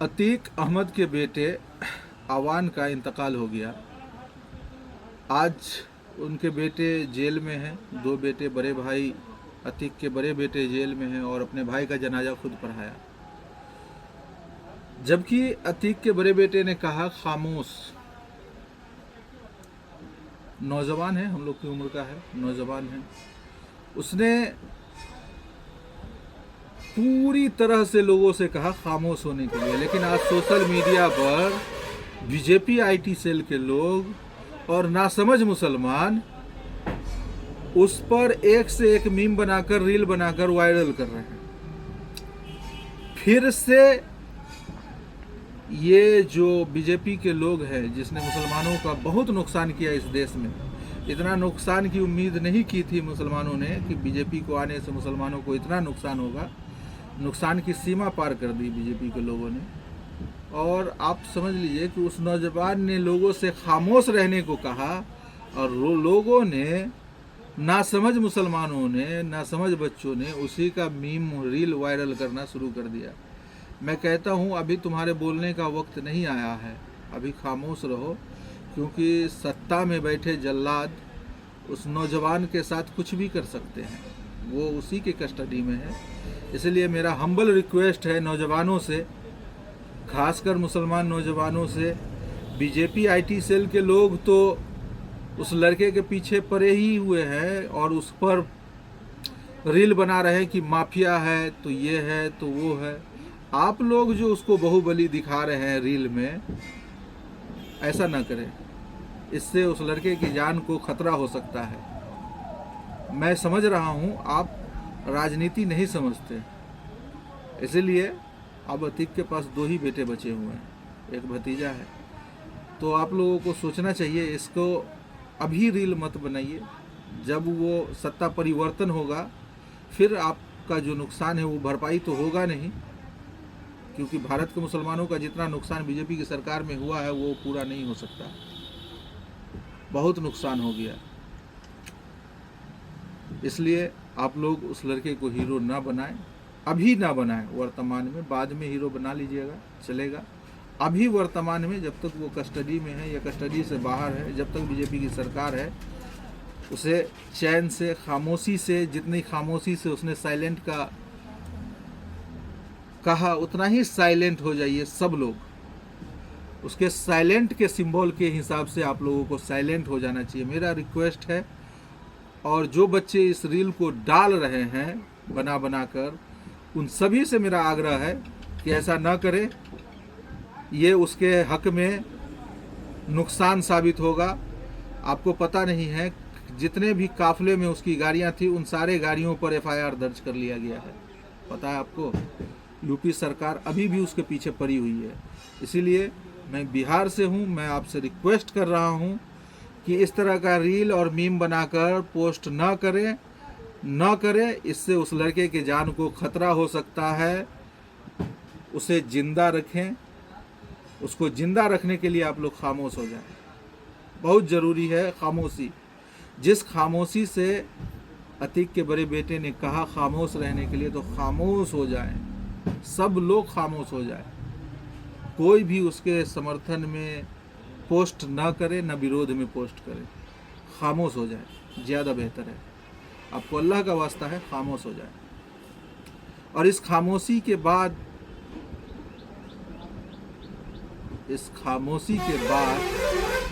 अतीक अहमद के बेटे आवान का इंतकाल हो गया। आज उनके बेटे जेल में हैं। दो बेटे, बड़े भाई अतीक के बड़े बेटे जेल में हैं और अपने भाई का जनाजा खुद पढ़ाया। जबकि अतीक के बड़े बेटे ने कहा खामोश, नौजवान है, हम लोग की उम्र का है, नौजवान है, उसने पूरी तरह से लोगों से कहा खामोश होने के लिए। लेकिन आज सोशल मीडिया पर बीजेपी आईटी सेल के लोग और नासमझ मुसलमान उस पर एक से एक मीम बनाकर, रील बनाकर वायरल कर रहे हैं। फिर से ये जो बीजेपी के लोग हैं, जिसने मुसलमानों का बहुत नुकसान किया इस देश में, इतना नुकसान की उम्मीद नहीं की थी मुसलमानों ने कि बीजेपी को आने से मुसलमानों को इतना नुकसान होगा। नुकसान की सीमा पार कर दी बीजेपी के लोगों ने। और आप समझ लीजिए कि उस नौजवान ने लोगों से खामोश रहने को कहा और लोगों ने, नासमझ मुसलमानों ने, नासमझ बच्चों ने उसी का मीम, रील वायरल करना शुरू कर दिया। मैं कहता हूँ अभी तुम्हारे बोलने का वक्त नहीं आया है, अभी खामोश रहो, क्योंकि सत्ता में बैठे जल्लाद उस नौजवान के साथ कुछ भी कर सकते हैं, वो उसी के कस्टडी में है। इसलिए मेरा हम्बल रिक्वेस्ट है नौजवानों से, खासकर मुसलमान नौजवानों से, बीजेपी आईटी सेल के लोग तो उस लड़के के पीछे पड़े ही हुए हैं और उस पर रील बना रहे हैं कि माफिया है, तो ये है, तो वो है। आप लोग जो उसको बाहुबली दिखा रहे हैं रील में, ऐसा ना करें, इससे उस लड़के की जान को खतरा हो सकता है। मैं समझ रहा हूँ आप राजनीति नहीं समझते, इसलिए अब अतीक के पास दो ही बेटे बचे हुए हैं, एक भतीजा है। तो आप लोगों को सोचना चाहिए, इसको अभी रील मत बनाइए। जब वो सत्ता परिवर्तन होगा फिर आपका जो नुकसान है वो भरपाई तो होगा नहीं, क्योंकि भारत के मुसलमानों का जितना नुकसान बीजेपी की सरकार में हुआ है वो पूरा नहीं हो सकता। बहुत नुकसान हो गया। इसलिए आप लोग उस लड़के को हीरो ना बनाएं, अभी ना बनाएं, वर्तमान में, बाद में हीरो बना लीजिएगा, चलेगा। अभी वर्तमान में जब तक वो कस्टडी में है या कस्टडी से बाहर है, जब तक बीजेपी की सरकार है, उसे चैन से, खामोशी से, जितनी खामोशी से उसने साइलेंट का कहा उतना ही साइलेंट हो जाइए सब लोग। उसके साइलेंट के सिंबल के हिसाब से आप लोगों को साइलेंट हो जाना चाहिए, मेरा रिक्वेस्ट है। और जो बच्चे इस रील को डाल रहे हैं बना बना कर, उन सभी से मेरा आग्रह है कि ऐसा ना करें, ये उसके हक में नुकसान साबित होगा। आपको पता नहीं है, जितने भी काफले में उसकी गाड़ियां थी उन सारे गाड़ियों पर एफआईआर दर्ज कर लिया गया है, पता है आपको। यूपी सरकार अभी भी उसके पीछे पड़ी हुई है। इसीलिए मैं बिहार से हूँ, मैं आपसे रिक्वेस्ट कर रहा हूँ कि इस तरह का रील और मीम बनाकर पोस्ट न करें। इससे उस लड़के की जान को खतरा हो सकता है। उसे जिंदा रखें, उसको जिंदा रखने के लिए आप लोग खामोश हो जाएं। बहुत ज़रूरी है खामोशी। जिस खामोशी से अतीक के बड़े बेटे ने कहा खामोश रहने के लिए, तो खामोश हो जाएं, सब लोग खामोश हो जाएं। कोई भी उसके समर्थन में पोस्ट ना करे, ना विरोध में पोस्ट करे, खामोश हो जाए, ज़्यादा बेहतर है। आपको अल्लाह का वास्ता है, खामोश हो जाए। और इस खामोशी के बाद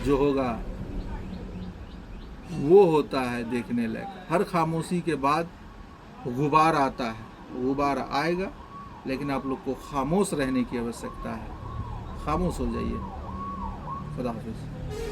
जो होगा वो होता है देखने लायक। हर खामोशी के बाद गुबार आता है, गुबार आएगा, लेकिन आप लोग को खामोश रहने की आवश्यकता है। खामोश हो जाइए। खुदा हाफिज़।